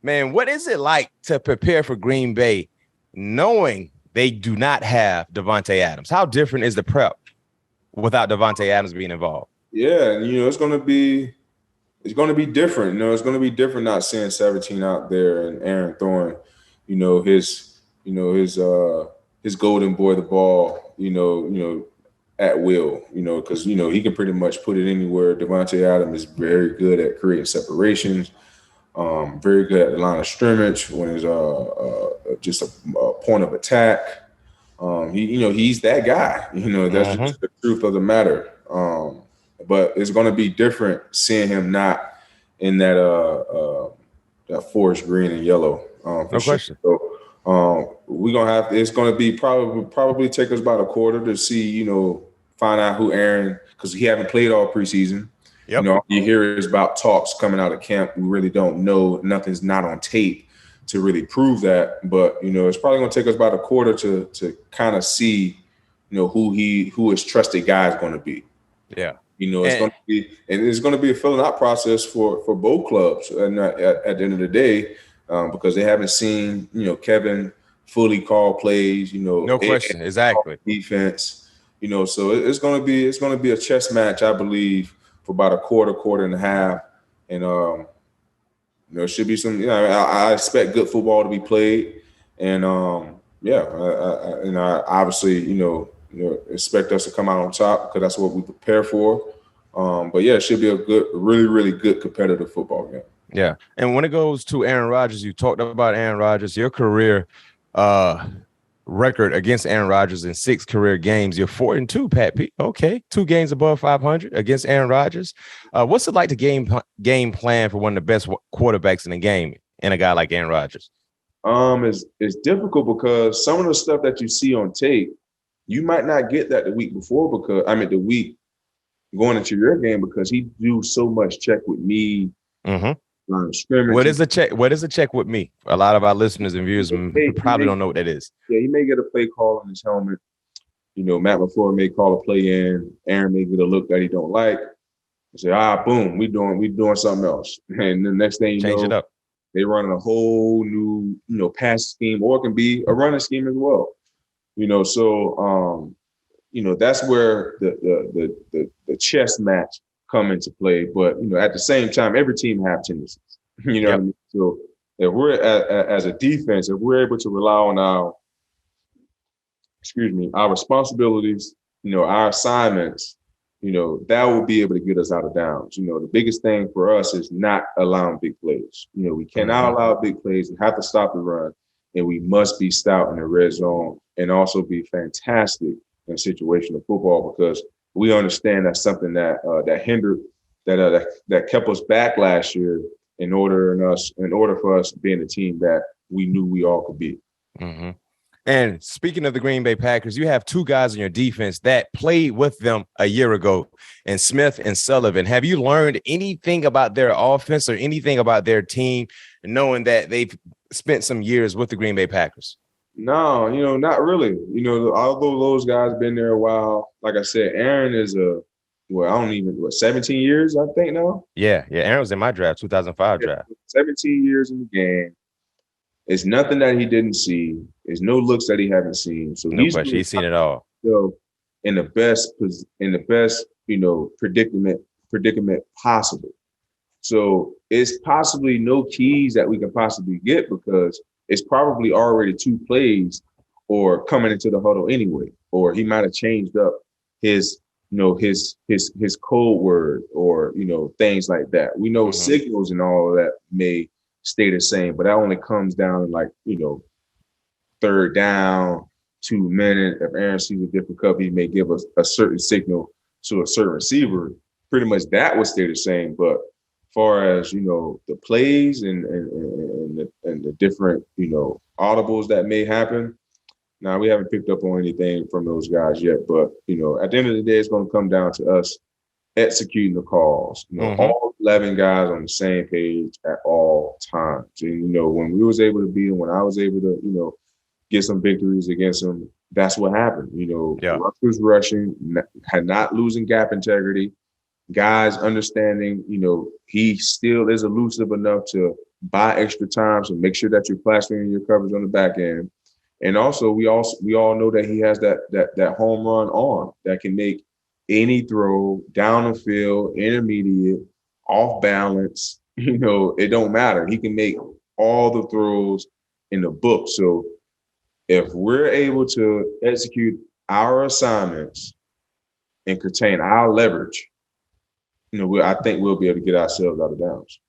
Man, what is it like to prepare for Green Bay knowing they do not have Davante Adams? How different is the prep without Davante Adams being involved? Yeah, it's going to be different. It's going to be different not seeing 17 out there and Aaron throwing, his golden boy the ball, at will, because he can pretty much put it anywhere. Davante Adams is very good at creating separations. Very good at the line of scrimmage when it's just a point of attack. He's that guy. That's just the truth of the matter. But it's going to be different seeing him not in that forest green and yellow. No question. So we're gonna have. It's going to be probably take us about a quarter to see. Find out who Aaron, because he haven't played all preseason. Yep. All you hear is about talks coming out of camp. We really don't know. Nothing's not on tape to really prove that. But it's probably going to take us about a quarter to kind of see, who his trusted guy is going to be. Yeah. It's going to be a filling out process for both clubs. And at the end of the day, because they haven't seen Kevin fully call plays. No question, exactly. Defense. So it's going to be a chess match, I believe, for about a quarter and a half, and it should be some. I expect good football to be played, and I obviously expect us to come out on top because that's what we prepare for. But yeah, it should be a good, really, really good competitive football game. Yeah, and when it goes to Aaron Rodgers, you talked about Aaron Rodgers, your career record against Aaron Rodgers in 6 career games. You're 4-2, Pat P. Okay, 2 games above 500 against Aaron Rodgers. What's it like to game plan for one of the best quarterbacks in the game and a guy like Aaron Rodgers? It's difficult because some of the stuff that you see on tape, you might not get that the week before the week going into your game because he do so much check with me. Mm-hmm. What is a check with me? A lot of our listeners and viewers probably don't know what that is. Yeah, he may get a play call on his helmet. Matt LaFleur may call a play in. Aaron may get a look that he don't like. And say, boom, we doing something else. And the next thing change it up. They running a whole new, pass scheme, or it can be a running scheme as well. So that's where the chess match come into play, but at the same time, every team have tendencies. What I mean? So if we're as a defense, if we're able to rely on our responsibilities, our assignments, that will be able to get us out of downs. The biggest thing for us is not allowing big plays. We cannot allow big plays. We have to stop the run, and we must be stout in the red zone and also be fantastic in situational football because we understand that's something that hindered, that kept us back last year in order for us being the team that we knew we all could be. Mm-hmm. And speaking of the Green Bay Packers, you have 2 guys in your defense that played with them a year ago, and Smith and Sullivan. Have you learned anything about their offense or anything about their team, knowing that they've spent some years with the Green Bay Packers? No, not really. Although those guys been there a while, like I said, Aaron is 17 years, I think now? Yeah. Aaron was in my draft, 2005 draft. 17 years in the game. It's nothing that he didn't see. There's no looks that he haven't seen. So no question, he's seen it all. So in the best, predicament possible. So it's possibly no keys that we can possibly get because it's probably already 2 plays or coming into the huddle anyway, or he might have changed up his code word or, things like that. We know signals and all of that may stay the same, but that only comes down to 3rd down, 2 minutes. If Aaron sees a different cover, he may give us a certain signal to a certain receiver. Pretty much that would stay the same, but far as the plays and the different audibles that may happen. Now we haven't picked up on anything from those guys yet, but at the end of the day, it's going to come down to us executing the calls. All 11 guys on the same page at all times. And when we was able to beat them, when I was able to get some victories against them, that's what happened. Rutgers rushing, not losing gap integrity. Guys understanding, he still is elusive enough to buy extra time. So make sure that you're plastering your coverage on the back end. And also, we all know that he has that home run arm that can make any throw down the field, intermediate, off balance. It don't matter. He can make all the throws in the book. So if we're able to execute our assignments and contain our leverage, I think we'll be able to get ourselves out of downs.